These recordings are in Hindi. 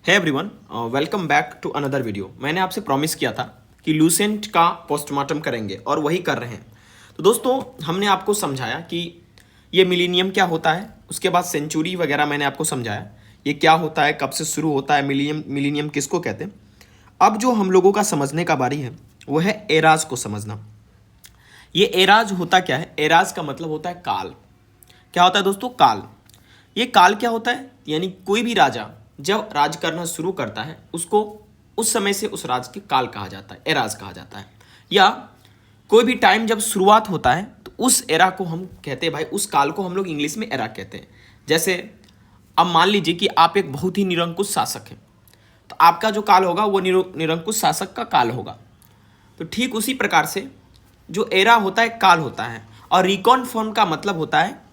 है everyone, welcome back to another video. मैंने आपसे प्रॉमिस किया था कि लूसेंट का पोस्टमार्टम करेंगे और वही कर रहे हैं। तो दोस्तों, हमने आपको समझाया कि ये मिलीनियम क्या होता है, उसके बाद सेंचुरी वगैरह मैंने आपको समझाया ये क्या होता है, कब से शुरू होता है, मिलीनियम किसको कहते हैं। अब जो हम लोगों का समझने का बारी है वो है एराज को समझना। ये एराज होता क्या है? एराज का मतलब होता है काल। क्या होता है दोस्तों? काल। ये काल क्या होता है? यानी कोई भी राजा जब राज करना शुरू करता है उसको उस समय से उस राज के काल कहा जाता है, एराज कहा जाता है। या कोई भी टाइम जब शुरुआत होता है तो उस एरा को हम कहते हैं, भाई उस काल को हम लोग इंग्लिश में एरा कहते हैं। जैसे अब मान लीजिए कि आप एक बहुत ही निरंकुश शासक हैं, तो आपका जो काल होगा वो निरंकुश शासक का काल होगा। तो ठीक उसी प्रकार से जो एरा होता है काल होता है, और रिकॉन फॉर्म का मतलब होता है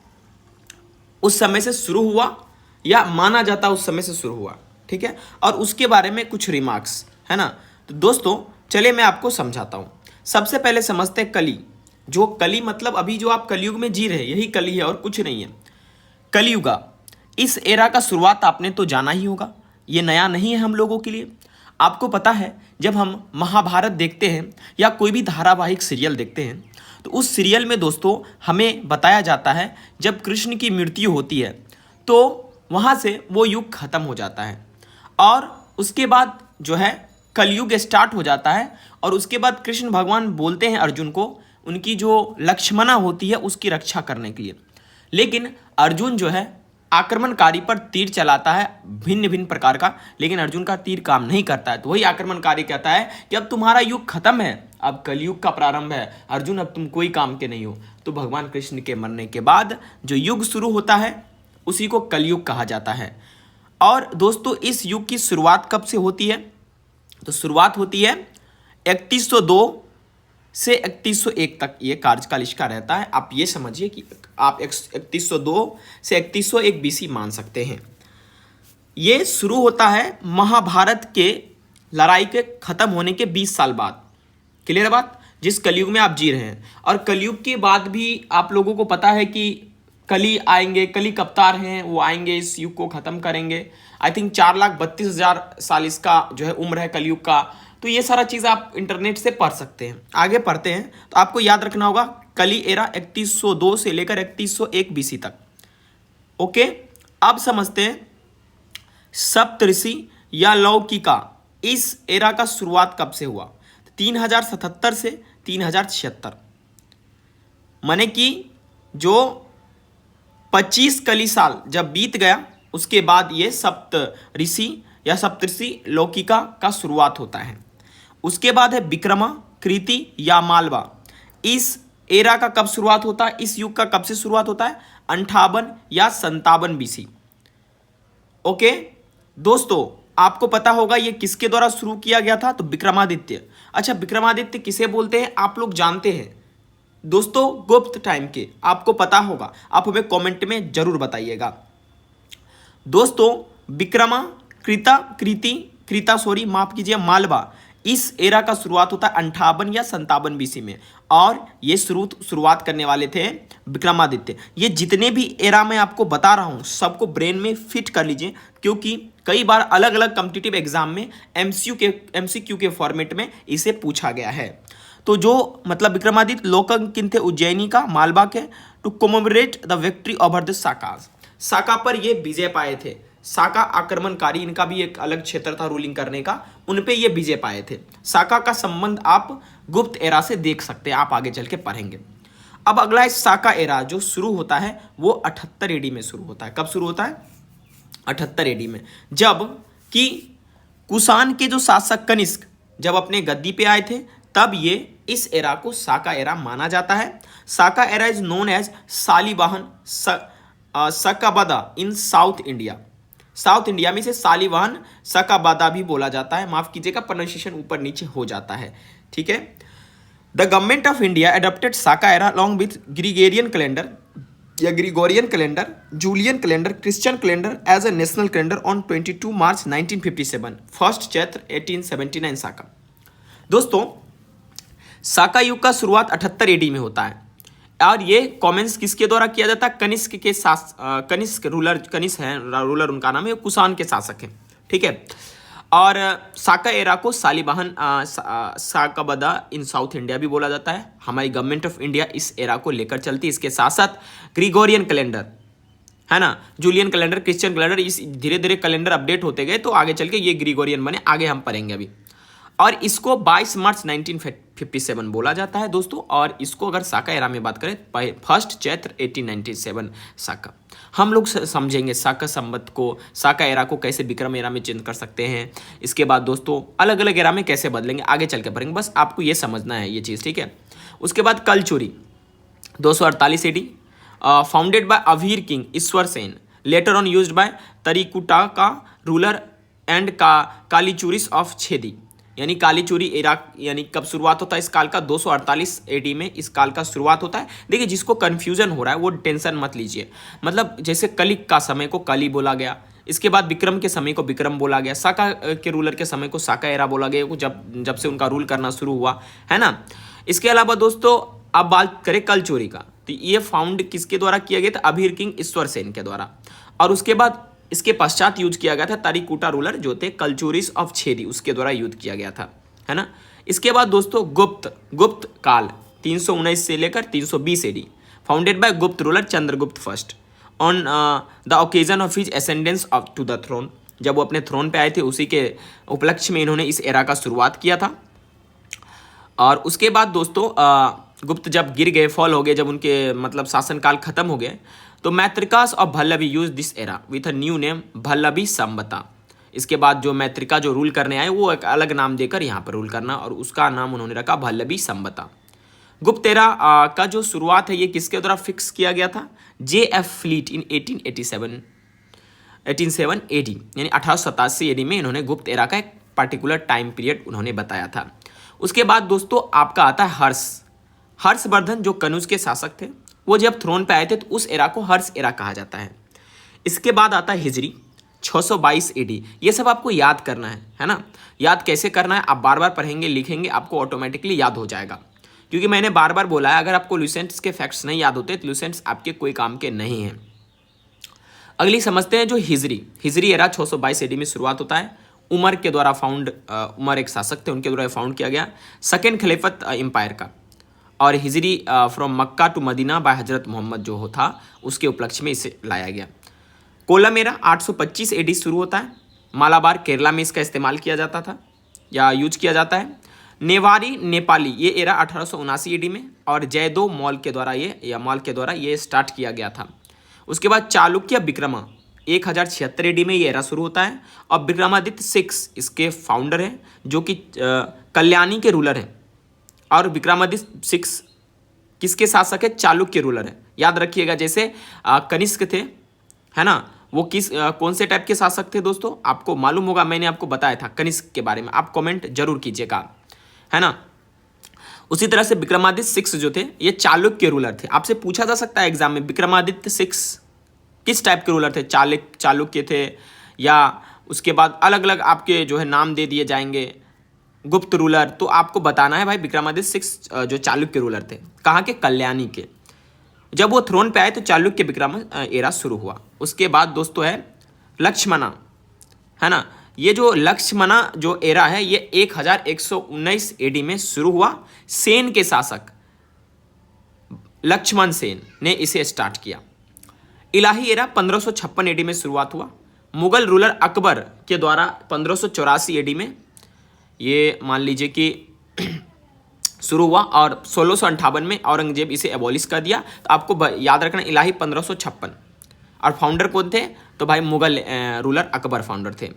उस समय से शुरू हुआ या माना जाता उस समय से शुरू हुआ। ठीक है, और उसके बारे में कुछ रिमार्क्स है ना। तो दोस्तों चलिए मैं आपको समझाता हूँ। सबसे पहले समझते हैं कली। जो कली मतलब अभी जो आप कलयुग में जी रहे हैं यही कली है और कुछ नहीं है। कलयुगा, इस एरा का शुरुआत आपने तो जाना ही होगा, ये नया नहीं है हम लोगों के लिए। आपको पता है जब हम महाभारत देखते हैं या कोई भी धारावाहिक सीरियल देखते हैं तो उस सीरियल में दोस्तों हमें बताया जाता है जब कृष्ण की मृत्यु होती है तो वहाँ से वो युग खत्म हो जाता है और उसके बाद जो है कलयुग स्टार्ट हो जाता है। और उसके बाद कृष्ण भगवान बोलते हैं अर्जुन को उनकी जो लक्ष्मणा होती है उसकी रक्षा करने के लिए। लेकिन अर्जुन जो है आक्रमणकारी पर तीर चलाता है भिन्न भिन्न प्रकार का, लेकिन अर्जुन का तीर काम नहीं करता है। तो वही आक्रमणकारी कहता है कि अब तुम्हारा युग खत्म है, अब कलयुग का प्रारंभ है, अर्जुन अब तुम कोई काम के नहीं हो। तो भगवान कृष्ण के मरने के बाद जो युग शुरू होता है उसी को कलयुग कहा जाता है। और दोस्तों इस युग की शुरुआत कब से होती है? तो शुरुआत होती है 3102 से 3101 तक ये कार्यकाल इसका रहता है। आप ये समझिए कि आप 3102 से 3101 बीसी मान सकते हैं। ये शुरू होता है महाभारत के लड़ाई के खत्म होने के 20 साल बाद। क्लियर बात? जिस कलयुग में आप जी रहे हैं। और कलयुग के बाद भी आप लोगों को पता है कि कली आएंगे, कली अवतार हैं, वो आएंगे, इस युग को खत्म करेंगे। आई थिंक 4,32,000 साल इसका जो है उम्र है कलयुग का। तो ये सारा चीज़ आप इंटरनेट से पढ़ सकते हैं। आगे पढ़ते हैं तो आपको याद रखना होगा कली एरा 3102 से लेकर 3101 बीसी तक। ओके, अब समझते हैं सप्तऋषि या लौकिका, इस एरा का शुरुआत कब से हुआ? 3077 से 3076, माने कि जो 25 कली साल जब बीत गया उसके बाद ये सप्त ऋषि या सप्तऋषि लौकिका का शुरुआत होता है। उसके बाद है विक्रमा, कृति या मालवा। इस एरा का कब शुरुआत होता है? इस युग का कब से शुरुआत होता है? 58 या 57 बीसी। ओके दोस्तों, आपको पता होगा ये किसके द्वारा शुरू किया गया था? तो विक्रमादित्य। अच्छा, विक्रमादित्य किसे बोलते हैं आप लोग जानते हैं दोस्तों? गुप्त टाइम के, आपको पता होगा, आप हमें कमेंट में जरूर बताइएगा। दोस्तों विक्रमा, माफ कीजिए, मालवा, इस एरा का शुरुआत होता है 58 या 57 बीसी में। और ये शुरुआत करने वाले थे विक्रमादित्य। ये जितने भी एरा मैं आपको बता रहा हूँ सबको ब्रेन में फिट कर लीजिए, क्योंकि कई बार अलग अलग कॉम्पिटिटिव एग्जाम में एमसीक्यू के फॉर्मेट में इसे पूछा गया है। तो जो मतलब विक्रमादित्य लोकंकिन थे उज्जैनी का, मालवा के, to commemorate the victory over the Sakas. Saka पर ये विजय पाए थे। साका आक्रमणकारी, इनका भी एक अलग क्षेत्र था रूलिंग करने का, उन पे ये विजय पाए थे। साका का संबंध आप गुप्त एरा से देख सकते हैं, आप आगे चल के पढ़ेंगे। अब अगला है साका एरा, जो शुरू होता है वो 78 एडी में शुरू होता है। कब शुरू होता है? 78 एडी में, जब कि कुषाण के जो शासक कनिष्क जब अपने गद्दी पे आए थे तब ये इस एरा को साका एरा माना जाता है। Saka era is known as Shalivahana Shakabda in South India. South India में इसे सालीवाहन सकाबादा भी बोला जाता है। माफ कीजिएगा, प्रोनाउंसिएशन ऊपर नीचे हो जाता है। ठीक है, the government of India adopted Saka era along with Gregorian calendar या Gregorian calendar, Julian calendar, Christian calendar as a national calendar on 22 March 1957, first Chaitra 1879 Saka. दोस्तों साका युग का शुरुआत 78 एडी में होता है और ये कॉमेंस किसके द्वारा किया जाता है? कनिष्क के कनिष्क रूलर, कनिष्क है रूलर, उनका नाम है, कुषाण के शासक हैं। ठीक है। और साका एरा को सालिबाहन साकाबदा इन साउथ इंडिया भी बोला जाता है। हमारी गवर्नमेंट ऑफ इंडिया इस एरा को लेकर चलती है। इसके साथ साथ ग्रिगोरियन कैलेंडर है ना, जूलियन कैलेंडर, क्रिश्चियन कैलेंडर, इस धीरे धीरे कैलेंडर अपडेट होते गए तो आगे चल के ये ग्रिगोरियन बने, आगे हम पढ़ेंगे अभी। और इसको 22 मार्च 1957 बोला जाता है दोस्तों। और इसको अगर साका एरा में बात करें, 1 चैत्र 1897 साका। हम लोग समझेंगे साका संवत को, साका एरा को कैसे विक्रम एरा में चेंज कर सकते हैं। इसके बाद दोस्तों अलग अलग एरा में कैसे बदलेंगे, आगे चल के पढ़ेंगे, बस आपको ये समझना है ये चीज़, ठीक है। उसके बाद Kalachuri 248 AD, founded by Abhira king Ishwar Sen, later on used by Traikutaka का ruler and Kalachuris of Chedi. यानी कालीचूरी इराक, यानी कब शुरुआत होता है इस काल का, 248 AD में इस काल का शुरुआत होता है। देखिए जिसको कन्फ्यूजन हो रहा है वो टेंशन मत लीजिए, मतलब जैसे कलिक का समय को कली बोला गया, इसके बाद विक्रम के समय को विक्रम बोला गया, साका के रूलर के समय को साका एरा बोला गया, जब से उनका रूल करना शुरू हुआ है ना। इसके अलावा दोस्तों अब बात करें कलचूरी का, तो ये फाउंड किसके द्वारा किया गया था, अभीर किंग ईश्वर सेन के द्वारा। और उसके बाद इसके पश्चात यूज किया गया था तरीकुटा रूलर जो थे कलचूरिस ऑफ छेदी, उसके द्वारा यूज किया गया था, है ना। इसके बाद दोस्तों गुप्त काल 319 से लेकर 320 AD, founded by Gupta ruler Chandragupta first on the occasion of his ascendance to the throne. जब वो अपने थ्रोन पे आए थे उसी के उपलक्ष्य में इन्होंने इस एरा का शुरुआत किया था। और उसके बाद दोस्तों गुप्त जब गिर गए, फॉल हो गए, जब उनके मतलब शासनकाल खत्म हो गए, तो मैत्रिकास और Valabhi use this era with a new name Valabhi Samvat. इसके बाद जो मैत्रिका जो रूल करने आए वो एक अलग नाम देकर यहाँ पर रूल करना, और उसका नाम उन्होंने रखा भल्लवी संबता। गुप्त एरा का जो शुरुआत है ये किसके द्वारा फिक्स किया गया था, JF फ्लीट इन 1887 AD, यानी 1887 AD में इन्होंने गुप्त एरा का एक पर्टिकुलर टाइम पीरियड उन्होंने बताया था। उसके बाद दोस्तों आपका आता है हर्षवर्धन जो कनुज के शासक थे, वो जब थ्रोन पे आए थे तो उस एरा को हर्ष एरा कहा जाता है। इसके बाद आता है हिजरी 622 AD। ये सब आपको याद करना है ना। याद कैसे करना है, आप बार बार पढ़ेंगे लिखेंगे आपको ऑटोमेटिकली याद हो जाएगा, क्योंकि मैंने बार बार बोला है अगर आपको लुसेंट्स के फैक्ट्स नहीं याद होते तो लुसेंट्स आपके कोई काम के नहीं हैं। अगली समझते हैं जो हिजरी एरा 622 AD में शुरुआत होता है। उमर के द्वारा उमर एक शासक थे, उनके द्वारा फाउंड किया गया, सेकेंड खिलाफत एम्पायर का। और Hijri from Mecca to Medina by Hazrat Muhammad जो था उसके उपलक्ष्य में इसे लाया गया। कोलम एरा 825 AD शुरू होता है। मालाबार केरला में इसका इस्तेमाल किया जाता था या यूज किया जाता है। नेवारी नेपाली ये एरा 1879 AD में, और जयदो मॉल के द्वारा ये स्टार्ट किया गया था। उसके बाद चालुक्य विक्रमा 1076 AD में ये एरा शुरू होता है, और विक्रमादित्य 6 इसके फाउंडर हैं जो कि कल्याणी के रूलर हैं। और विक्रमादित्य 6 किसके शासक है, चालुक्य रूलर है। याद रखिएगा जैसे कनिष्क थे, है ना, वो कौन से टाइप के शासक थे दोस्तों, आपको मालूम होगा, मैंने आपको बताया था कनिष्क के बारे में, आप कमेंट जरूर कीजिएगा, है ना। उसी तरह से विक्रमादित्य 6 जो थे ये चालुक्य रूलर थे। आपसे पूछा जा सकता है एग्जाम में विक्रमादित्य 6 किस टाइप के रूलर थे, चालुक्य थे, या उसके बाद अलग अलग आपके जो है नाम दे दिए जाएंगे, गुप्त रूलर। तो आपको बताना है भाई विक्रमादित्य 6 जो चालुक्य रूलर थे कहाँ के, कल्याणी के। जब वो थ्रोन पे आए तो चालुक्य विक्रम एरा शुरू हुआ। उसके बाद दोस्तों है लक्ष्मणा, है ना। ये जो लक्ष्मणा जो एरा है ये 1119 AD में शुरू हुआ। सेन के शासक लक्ष्मण सेन ने इसे स्टार्ट किया। इलाही एरा 1556 AD में शुरुआत हुआ। मुगल रूलर अकबर के द्वारा 1584 AD में ये मान लीजिए कि शुरू हुआ, और 1658 में औरंगजेब इसे एबॉलिश कर दिया। तो आपको याद रखना इलाही 1556, और फाउंडर कौन थे, तो भाई मुगल रूलर अकबर फाउंडर थे,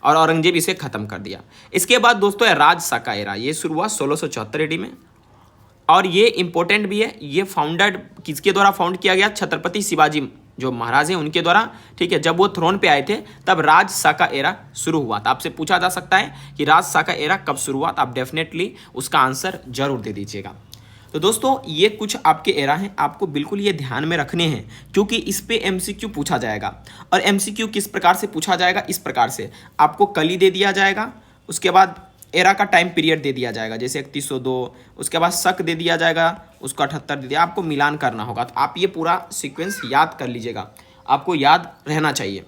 और औरंगजेब इसे खत्म कर दिया। इसके बाद दोस्तों है राज साका एरा, ये शुरू हुआ 1674 AD में, और ये इंपॉर्टेंट भी है। ये फाउंडर किसके द्वारा फाउंड किया गया, छत्रपति शिवाजी जो महाराज हैं उनके द्वारा, ठीक है। जब वो थ्रोन पे आए थे तब राज साका एरा शुरू हुआ था। आपसे पूछा जा सकता है कि राज साका एरा कब शुरू हुआ, तो आप डेफिनेटली उसका आंसर जरूर दे दीजिएगा। तो दोस्तों ये कुछ आपके एरा हैं, आपको बिल्कुल ये ध्यान में रखने हैं, क्योंकि इस पे MCQ पूछा जाएगा। और MCQ किस प्रकार से पूछा जाएगा, इस प्रकार से आपको कली दे दिया जाएगा, उसके बाद एरा का टाइम पीरियड दे दिया जाएगा जैसे 3102, उसके बाद शक दे दिया जाएगा, उसको 78 दे दिया, आपको मिलान करना होगा। तो आप ये पूरा सीक्वेंस याद कर लीजिएगा, आपको याद रहना चाहिए।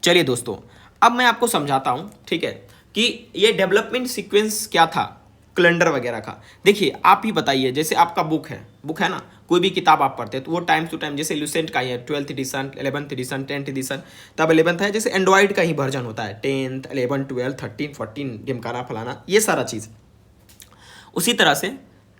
चलिए दोस्तों अब मैं आपको समझाता हूँ, ठीक है, कि ये डेवलपमेंट सीक्वेंस क्या था कैलेंडर वगैरह का। देखिए आप ही बताइए, जैसे आपका बुक है ना, कोई भी किताब आप पढ़ते हैं तो वो टाइम टू टाइम, जैसे लूसेंट का ही है 12th addition, 11th addition, 10th addition, तब 11th है। जैसे एंड्रॉइड का ही वर्जन होता है 10th, 11, 12, 13, 14, ढिमकाना फलाना, ये सारा चीज़। उसी तरह से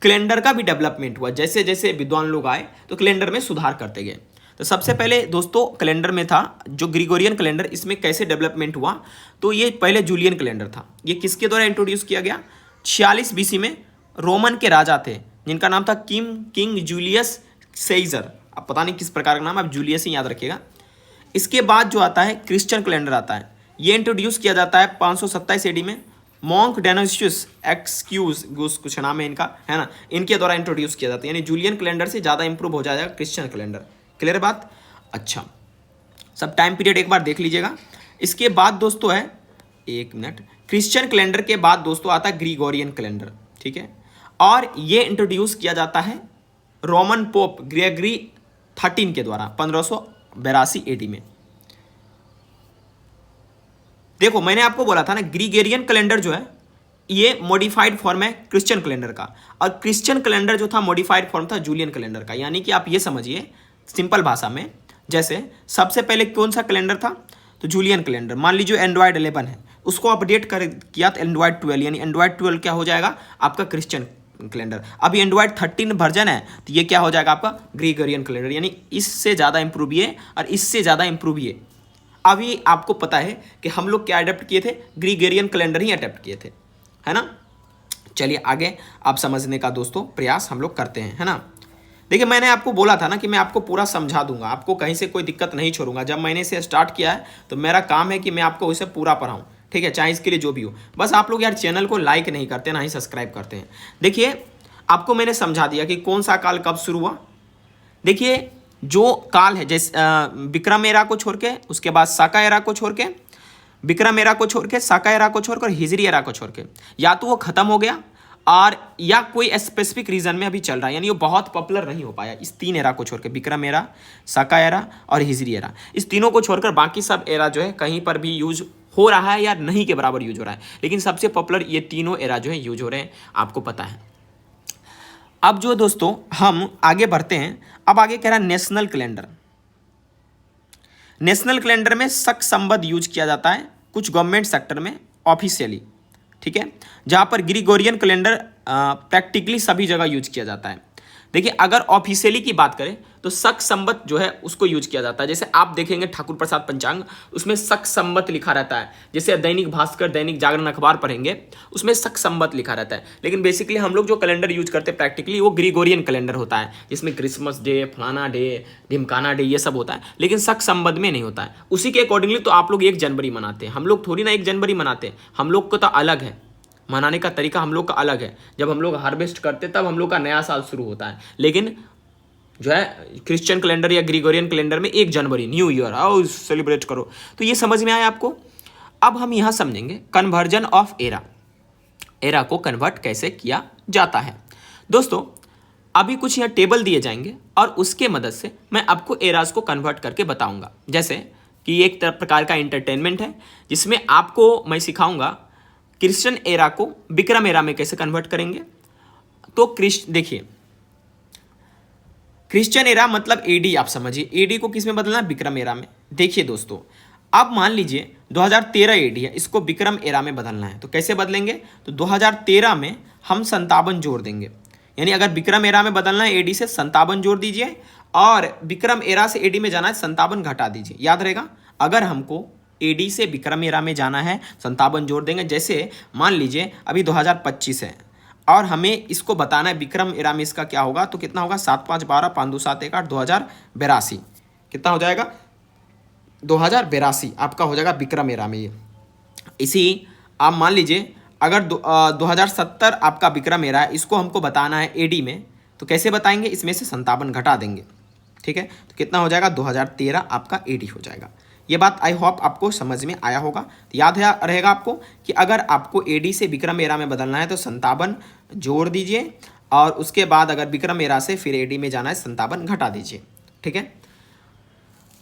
कैलेंडर का भी डेवलपमेंट हुआ, जैसे जैसे विद्वान लोग आए तो कैलेंडर में सुधार करते गए। तो सबसे पहले दोस्तों कैलेंडर में था जो ग्रिगोरियन कैलेंडर, इसमें कैसे डेवलपमेंट हुआ, तो ये पहले जूलियन कैलेंडर था। ये किसके द्वारा इंट्रोड्यूस किया गया? 46 बीसी में रोमन के राजा थे जिनका नाम था किंग जूलियस सेइजर। अब पता नहीं किस प्रकार का नाम, आप जूलियस ही याद रखिएगा। इसके बाद जो आता है क्रिश्चियन कैलेंडर आता है, ये इंट्रोड्यूस किया जाता है 527 एडी में। मॉन्क डेनोसियस एक्सक्यूज कुछ नाम है इनका, है ना, इनके द्वारा इंट्रोड्यूस किया जाता है। यानी जूलियन कैलेंडर से ज़्यादा इंप्रूव हो जाएगा क्रिश्चियन कैलेंडर। क्लियर बात? अच्छा, सब टाइम पीरियड एक बार देख लीजिएगा। इसके बाद दोस्तों है, एक मिनट, क्रिश्चियन कैलेंडर के बाद दोस्तों आता है ग्रिगोरियन कैलेंडर, ठीक है, और ये इंट्रोड्यूस किया जाता है रोमन पोप ग्रेगरी 13 के द्वारा 1582 एडी में। देखो मैंने आपको बोला था ना, ग्रिगोरियन कैलेंडर जो है ये मॉडिफाइड फॉर्म है क्रिश्चियन कैलेंडर का, और क्रिश्चियन कैलेंडर जो था मॉडिफाइड फॉर्म था जूलियन कैलेंडर का। यानी कि आप ये समझिए सिंपल भाषा में, जैसे सबसे पहले कौन सा कैलेंडर था, तो जूलियन कैलेंडर। मान लीजिए एंड्रॉइड 11 है, उसको अपडेट कर किया तो एंड्रॉइड 12, यानी एंड्रॉइड 12 क्या हो जाएगा आपका क्रिश्चियन कैलेंडर। अभी एंड्रॉइड 13 वर्जन है तो ये क्या हो जाएगा आपका ग्रिगोरियन कैलेंडर, यानी इससे ज़्यादा इंप्रूव ये और इससे ज़्यादा इंप्रूव ये। अभी आपको पता है कि हम लोग क्या अडेप्ट किए थे, ग्रिगोरियन कैलेंडर ही अडेप्ट किए थे, है ना। चलिए आगे आप समझने का दोस्तों प्रयास हम लोग करते हैं, है ना। देखिए मैंने आपको बोला था ना कि मैं आपको पूरा समझा दूंगा, आपको कहीं से कोई दिक्कत नहीं छोड़ूंगा। जब मैंने इसे स्टार्ट किया है तो मेरा काम है कि मैं आपको इसे पूरा पढ़ाऊँ, ठीक है, चाहे इसके लिए जो भी हो। बस आप लोग यार चैनल को लाइक नहीं करते, ना ही सब्सक्राइब करते हैं। देखिए आपको मैंने समझा दिया कि कौन सा काल कब शुरू हुआ। देखिए जो काल है, जैसे विक्रम एरा को छोड़ के, उसके बाद साका एरा को छोड़ के, विक्रम एरा को छोड़ के, साका एरा को छोड़कर, हिजरी एरा को छोड़ के, या तो वो खत्म हो गया और या कोई स्पेसिफिक रीजन में अभी चल रहा है, यानी वो बहुत पॉपुलर नहीं हो पाया। इस 3 एरा को छोड़ के, विक्रम एरा, साका एरा और हिजरी एरा, इस तीनों को छोड़कर बाकी सब एरा जो है कहीं पर भी यूज हो रहा है या नहीं के बराबर यूज हो रहा है, लेकिन सबसे पॉपुलर ये तीनों एरा जो है यूज हो रहे हैं, आपको पता है। अब जो दोस्तों हम आगे बढ़ते हैं, अब आगे कह रहा है नेशनल कैलेंडर। नेशनल कैलेंडर में शक संबद्ध यूज किया जाता है कुछ गवर्नमेंट सेक्टर में ऑफिशियली, ठीक है, जहां पर ग्रिगोरियन कैलेंडर प्रैक्टिकली सभी जगह यूज किया जाता है। देखिए अगर ऑफिशियली की बात करें तो शक संबत जो है उसको यूज किया जाता है। जैसे आप देखेंगे ठाकुर प्रसाद पंचांग, उसमें शक संबत लिखा रहता है। जैसे दैनिक भास्कर, दैनिक जागरण अखबार पढ़ेंगे उसमें शक संबत लिखा रहता है। लेकिन बेसिकली हम लोग जो कैलेंडर यूज करते हैं प्रैक्टिकली वो ग्रिगोरियन कैलेंडर होता है, जिसमें क्रिसमस डे, फलाना डे, ढिमकाना डे, ये सब होता है, लेकिन शक संबद्ध में नहीं होता है। उसी के अकॉर्डिंगली तो आप लोग 1 जनवरी मनाते हैं, हम लोग थोड़ी ना 1 जनवरी मनाते हैं, हम लोग को तो अलग है, मनाने का तरीका हम लोग का अलग है। जब हम लोग हार्वेस्ट करते तब हम लोग का नया साल शुरू होता है, लेकिन जो है क्रिश्चियन कैलेंडर या ग्रिगोरियन कैलेंडर में 1 जनवरी न्यू ईयर आओ सेलिब्रेट करो। तो ये समझ में आया आपको। अब हम यहाँ समझेंगे कन्वर्जन ऑफ एरा, एरा को कन्वर्ट कैसे किया जाता है। दोस्तों अभी कुछ यहाँ टेबल दिए जाएंगे और उसके मदद से मैं आपको एराज को कन्वर्ट करके बताऊंगा। जैसे कि एक प्रकार का एंटरटेनमेंट है जिसमें आपको मैं सिखाऊंगा क्रिश्चियन एरा को विक्रम एरा में कैसे कन्वर्ट करेंगे। तो देखिए क्रिश्चियन एरा मतलब एडी, आप समझिए एडी को किस में बदलना है, विक्रम एरा में। देखिए दोस्तों अब मान लीजिए 2013 एडी है, इसको विक्रम एरा में बदलना है, तो कैसे बदलेंगे, तो 2013 में हम 57 जोड़ देंगे। यानी अगर विक्रम एरा में बदलना है एडी से 57 जोड़ दीजिए, और विक्रम एरा से एडी में जाना है 57 घटा दीजिए। याद रहेगा, अगर हमको एडी से विक्रम एरा में जाना है 57 जोड़ देंगे। जैसे मान लीजिए अभी 2025 है और हमें इसको बताना है विक्रम एरा में इसका क्या होगा, तो कितना होगा, 7 5 12 5 2 7 1 8 2082, कितना हो जाएगा 2082 आपका हो जाएगा विक्रम एरा में ये। इसी आप मान लीजिए अगर 2070 आपका विक्रम एरा है, इसको हमको बताना है एडी में, तो कैसे बताएंगे, इसमें से 57 घटा देंगे, ठीक है, तो कितना हो जाएगा 2013 आपका एडी हो जाएगा। ये बात आई होप आपको समझ में आया होगा। तो याद है रहेगा आपको कि अगर आपको एडी से विक्रम एरा में बदलना है तो 57 जोड़ दीजिए, और उसके बाद अगर विक्रम एरा से फिर एडी में जाना है 57 घटा दीजिए, ठीक है।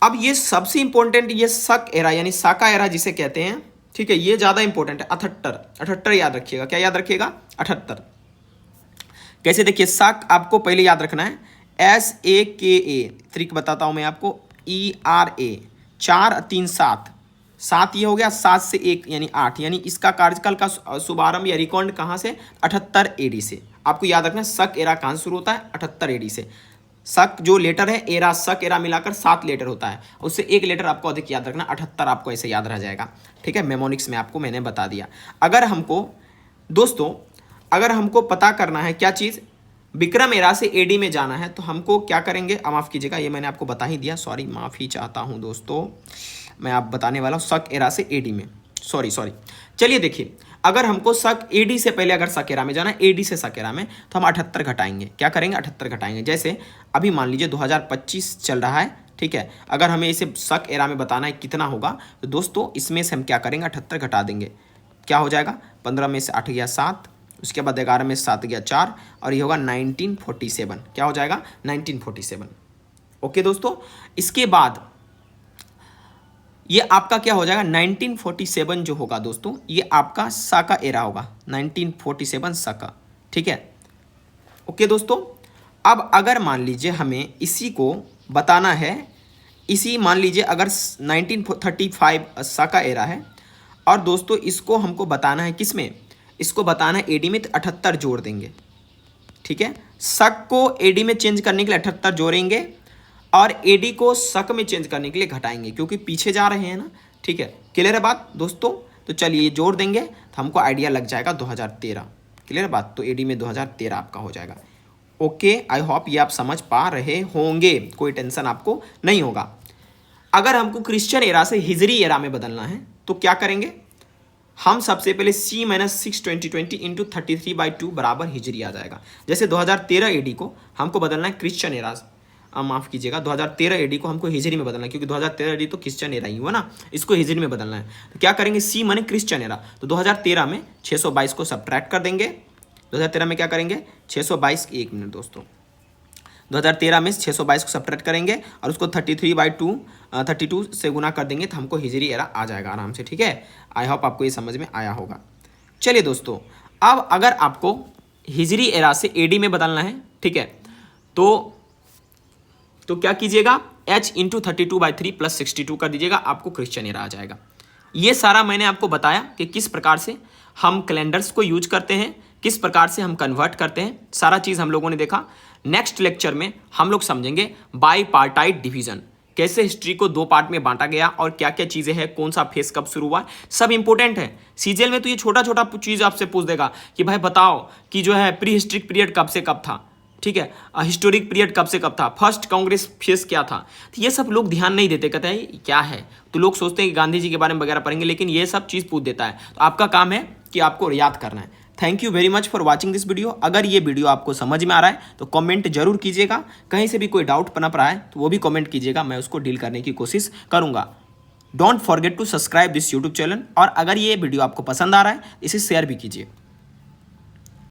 अब ये सबसे इंपॉर्टेंट, ये सक एरा यानी साका एरा जिसे कहते हैं, ठीक है, ये ज़्यादा इंपॉर्टेंट है। 78 78 याद रखिएगा। क्या याद रखिएगा? 78। कैसे? देखिए, सक आपको पहले याद रखना है, SAKA, ट्रिक बताता हूँ मैं आपको, ERA, 4 3 7, 7 ये हो गया, 7 से 1 यानी 8, यानी इसका कार्यकाल का शुभारंभ या रिकॉर्ड कहाँ से? 78 AD से। आपको याद रखना है सक एरा कहाँ से शुरू होता है? 78 AD से। सक जो लेटर है, एरा सक एरा मिलाकर 7 लेटर होता है, उससे एक लेटर आपको अधिक याद रखना, 78 आपको ऐसे याद रह जाएगा, ठीक है। मेमोनिक्स में आपको मैंने बता दिया। अगर हमको दोस्तों, अगर हमको पता करना है क्या चीज़, विक्रम एरा से एडी में जाना है, तो हमको क्या करेंगे? माफ़ कीजिएगा, ये मैंने आपको बता ही दिया, सॉरी, माफ़ी चाहता हूँ दोस्तों, मैं आप बताने वाला हूँ सक एरा से एडी में, सॉरी। चलिए देखिए, अगर हमको सक एडी से पहले अगर सक एरा में जाना है, एडी से सक एरा में, तो हम 78 घटाएंगे। क्या करेंगे? 78 घटाएंगे। जैसे अभी मान लीजिए 2025 चल रहा है, ठीक है, अगर हमें इसे सक एरा में बताना है कितना होगा, तो दोस्तों इसमें से हम क्या करेंगे? 78 घटा देंगे। क्या हो जाएगा? 15 में से 8 गया 7, उसके बाद 11 में से 7 गया 4, और ये होगा 1947। क्या हो जाएगा? 1947। ओके दोस्तों, इसके बाद ये आपका क्या हो जाएगा? 1947 जो होगा दोस्तों, ये आपका साका एरा होगा, 1947 साका, ठीक है। ओके दोस्तों, अब अगर मान लीजिए हमें इसी को बताना है, इसी मान लीजिए अगर 1935 साका एरा है, और दोस्तों इसको हमको बताना है किस में? इसको बताना है एडी में, तो 78 जोड़ देंगे, ठीक है। सक को एडी में चेंज करने के लिए 78 जोड़ेंगे, और एडी को सक में चेंज करने के लिए घटाएंगे, क्योंकि पीछे जा रहे हैं ना, ठीक है। क्लियर है बात दोस्तों? तो चलिए ये जोड़ देंगे तो हमको आइडिया लग जाएगा 2013। क्लियर है बात? तो एडी में 2013 आपका हो जाएगा। ओके, आई होप ये आप समझ पा रहे होंगे, कोई टेंशन आपको नहीं होगा। अगर हमको क्रिश्चियन एरा से हिजरी एरा में बदलना है, तो क्या करेंगे? हम सबसे पहले C - 6 2020 इंटू 33/2 बराबर हिजरी आ जाएगा। जैसे 2013 एडी को हमको बदलना है क्रिश्चियन एरा, माफ़ कीजिएगा, 2013 एडी को हमको हिजरी में बदलना है, क्योंकि 2013 एडी तो क्रिश्चियन एरा ही हुआ ना, इसको हिजरी में बदलना है। तो क्या करेंगे? C माने क्रिश्चियन एरा, तो 2013 में 622 को सब्ट्रैक्ट कर देंगे। 2013 में क्या करेंगे? 622, 1 मिनट दोस्तों, 2013 में 622 को सब्ट्रैक्ट करेंगे, और उसको 32 से गुना कर देंगे, तो हमको हिजरी एरा आ जाएगा आराम से, ठीक है। आई होप आपको ये समझ में आया होगा। चलिए दोस्तों, अब अगर आपको हिजरी एरा से एडी में बदलना है, ठीक है, तो क्या कीजिएगा? H इंटू 32/3 प्लस 62 कर दीजिएगा, आपको क्रिश्चियन एरा आ जाएगा। ये सारा मैंने आपको बताया कि किस प्रकार से हम कैलेंडर्स को यूज करते हैं, किस प्रकार से हम कन्वर्ट करते हैं, सारा चीज़ हम लोगों ने देखा। नेक्स्ट लेक्चर में हम लोग समझेंगे बाई पार्टाइट डिवीजन, कैसे हिस्ट्री को 2 पार्ट में बांटा गया और क्या क्या चीज़ें हैं, कौन सा फेस कब शुरू हुआ, सब इंपॉर्टेंट है। सीजीएल में तो ये छोटा छोटा चीज़ आपसे पूछ देगा कि भाई बताओ कि जो है प्री हिस्ट्रिक पीरियड कब से कब था, ठीक है, हिस्टोरिक पीरियड कब से कब था, फर्स्ट कांग्रेस फेस क्या था। तो ये सब लोग ध्यान नहीं देते, कहते हैं क्या है, तो लोग सोचते हैं कि गांधी जी के बारे में वगैरह पढ़ेंगे, लेकिन ये सब चीज़ पूछ देता है। तो आपका काम है कि आपको याद करना है। Thank you very much for watching this video. अगर ये वीडियो आपको समझ में आ रहा है तो कमेंट जरूर कीजिएगा, कहीं से भी कोई डाउट पनप रहा है तो वो भी कमेंट कीजिएगा, मैं उसको डील करने की कोशिश करूँगा। Don't forget to subscribe this YouTube channel, और अगर ये वीडियो आपको पसंद आ रहा है इसे शेयर भी कीजिए।